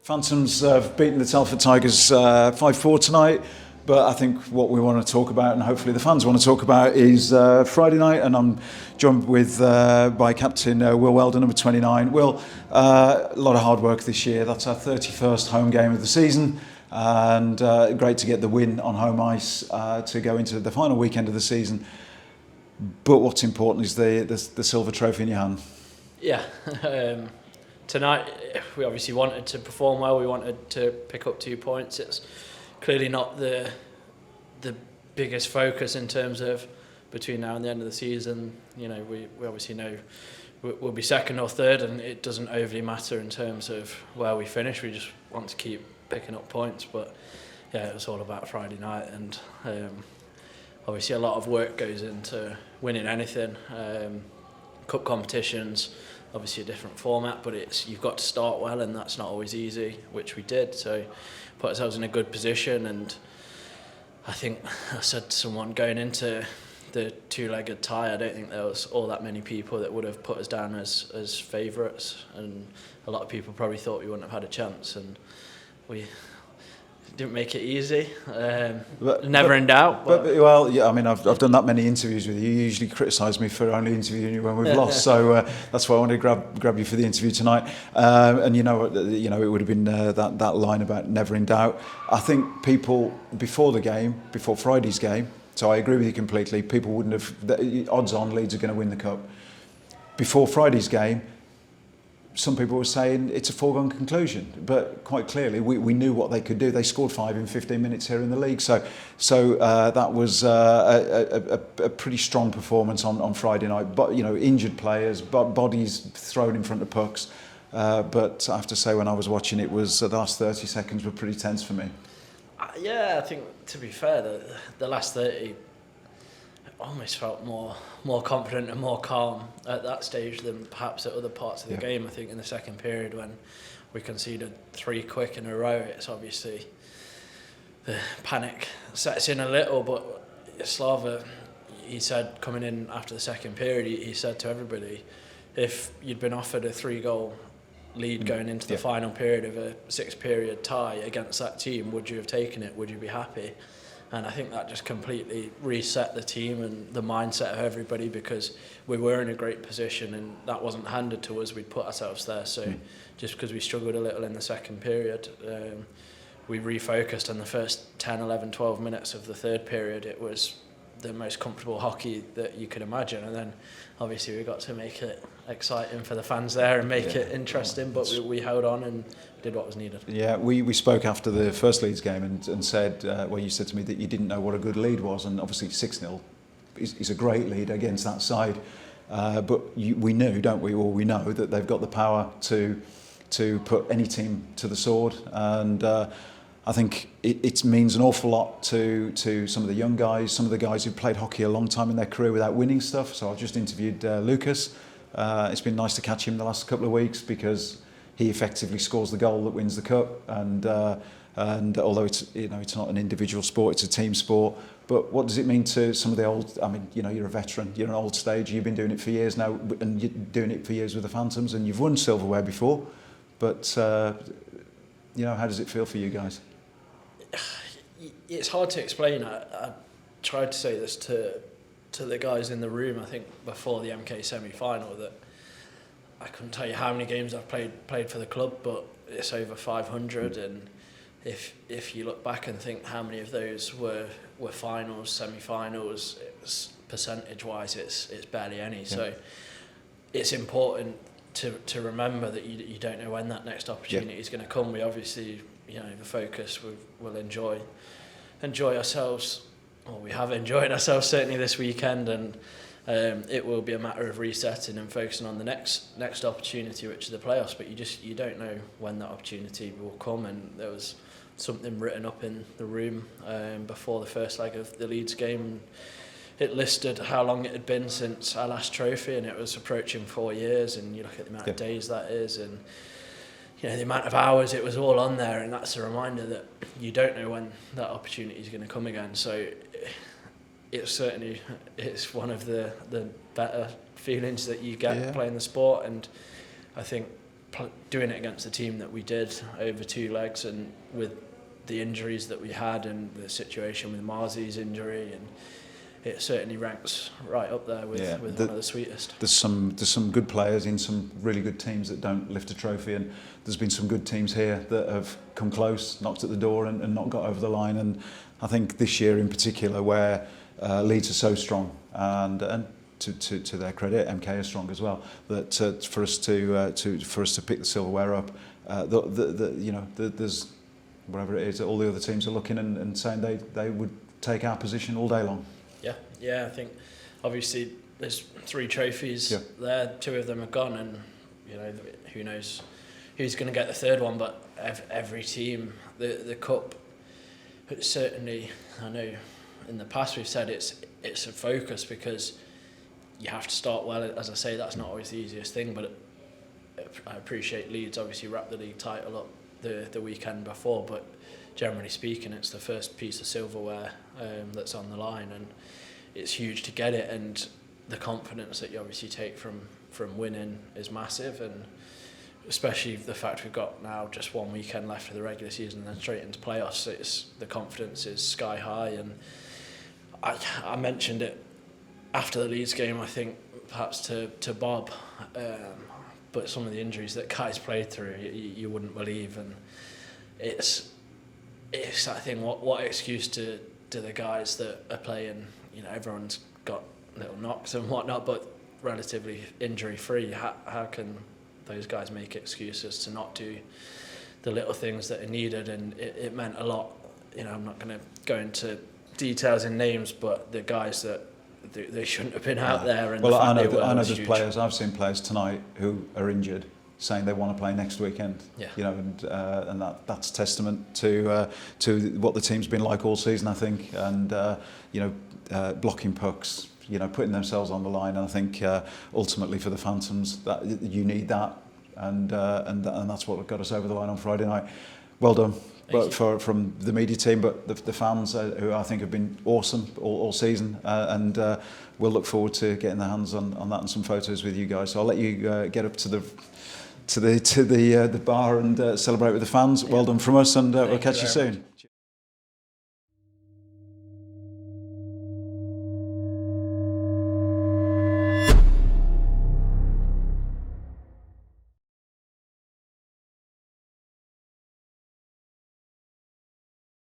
Phantoms have beaten the Telford Tigers 5-4 tonight, but I think what we want to talk about, and hopefully the fans want to talk about, is Friday night, and I'm joined with by Captain Will Weldon, number 29. Will, a lot of hard work this year. That's our 31st home game of the season, and great to get the win on home ice to go into the final weekend of the season. But what's important is the silver trophy in your hand. Yeah. Tonight, we obviously wanted to perform well. We wanted to pick up 2 points. It's clearly not the biggest focus in terms of between now and the end of the season. You know, we obviously know we'll be second or third, and it doesn't overly matter in terms of where we finish. We just want to keep picking up points. But yeah, it was all about Friday night, and obviously a lot of work goes into winning anything. Cup competitions, obviously a different format, but you've got to start well, and that's not always easy, which we did. So put ourselves in a good position, and I think I said to someone going into the two-legged tie, I don't think there was all that many people that would have put us down as favourites, and a lot of people probably thought we wouldn't have had a chance, and we didn't make it easy. Never in doubt. But well, yeah, I mean, I've done that many interviews with you. You usually criticise me for only interviewing you when we've lost, so that's why I wanted to grab you for the interview tonight. And it would have been that line about never in doubt. I think people before Friday's game. So I agree with you completely. People wouldn't have. Odds on Leeds are going to win the cup. Before Friday's game, some people were saying it's a foregone conclusion, but quite clearly we knew what they could do. They scored 5 in 15 minutes here in the league, so that was a pretty strong performance on Friday night. But injured players, bodies thrown in front of pucks. But I have to say, when I was watching, it was the last 30 seconds were pretty tense for me. Yeah, I think to be fair, the last 30 almost felt more confident and more calm at that stage than perhaps at other parts of the game. I think in the second period, when we conceded 3 quick in a row, it's obviously the panic sets in a little. But Slava, he said coming in after the second period, he said to everybody, if you'd been offered a 3-goal lead going into the final period of a 6-period tie against that team, would you have taken it? Would you be happy? And I think that just completely reset the team and the mindset of everybody, because we were in a great position and that wasn't handed to us. We'd put ourselves there. So just because we struggled a little in the second period, we refocused, and the first 10, 11, 12 minutes of the third period, it was the most comfortable hockey that you could imagine. And then obviously we got to make it exciting for the fans there and make it interesting, but we held on and did what was needed. Yeah, we spoke after the first Leeds game and said, you said to me that you didn't know what a good lead was, and obviously 6-0 is a great lead against that side, but we knew, don't we, or we know that they've got the power to put any team to the sword, and I think it means an awful lot to some of the young guys, some of the guys who've played hockey a long time in their career without winning stuff. So I've just interviewed Lucas. It's been nice to catch him the last couple of weeks, because he effectively scores the goal that wins the cup. And although it's not an individual sport, it's a team sport. But what does it mean to some of the old? I mean, you're a veteran, you're an old stage. You've been doing it for years now, and you're doing it for years with the Phantoms, and you've won silverware before. But how does it feel for you guys? It's hard to explain. I tried to say this to the guys in the room, I think before the MK semi-final, that I couldn't tell you how many games I've played for the club, but it's over 500, and if you look back and think how many of those were finals, semi-finals, percentage-wise it's barely any. So it's important to remember that you don't know when that next opportunity is going to come. We obviously, the focus, we'll enjoy ourselves. Well, we have enjoyed ourselves certainly this weekend, and it will be a matter of resetting and focusing on the next opportunity, which is the playoffs. But you don't know when that opportunity will come, and there was something written up in the room before the first leg of the Leeds game. It listed how long it had been since our last trophy, and it was approaching 4 years. And you look at the amount of days that is, and the amount of hours, it was all on there, and that's a reminder that you don't know when that opportunity is going to come again. So it's one of the better feelings that you get playing the sport, and I think doing it against the team that we did over 2 legs, and with the injuries that we had and the situation with Marzi's injury, and it certainly ranks right up there with one of the sweetest. There's some good players in some really good teams that don't lift a trophy, and there's been some good teams here that have come close, knocked at the door and not got over the line. And I think this year in particular, where Leeds are so strong, and to their credit, MK are strong as well, that for us to pick the silverware up, there's whatever it is, all the other teams are looking and saying they would take our position all day long. Yeah, I think obviously there's 3 trophies there, 2 of them are gone, and who knows who's going to get the 3rd one. But every team, the cup, certainly, I know in the past we've said it's a focus, because you have to start well. As I say, that's not always the easiest thing, but I appreciate Leeds obviously wrapped the league title up the weekend before, but generally speaking, it's the first piece of silverware that's on the line, and it's huge to get it, and the confidence that you obviously take from winning is massive, and especially the fact we've got now just 1 weekend left of the regular season and then straight into playoffs. The confidence is sky high, and I mentioned it after the Leeds game, I think perhaps to Bob, but some of the injuries that guys played through, you wouldn't believe, and it's that thing. What excuse do the guys that are playing? Everyone's got little knocks and whatnot, but relatively injury free. How can those guys make excuses to not do the little things that are needed? And it meant a lot. I'm not going to go into details and names, but the guys that they shouldn't have been out there. And I know there's players. I've seen players tonight who are injured, saying they want to play next weekend. And that's testament to what the team's been like all season, I think. And blocking pucks, putting themselves on the line. And I think ultimately for the Phantoms, that you need that, and that's what got us over the line on Friday night. Well done. But from the media team, but the fans who I think have been awesome all season, and we'll look forward to getting their hands on that and some photos with you guys. So I'll let you get up to the bar and celebrate with the fans. Well done from us, and we'll catch you soon.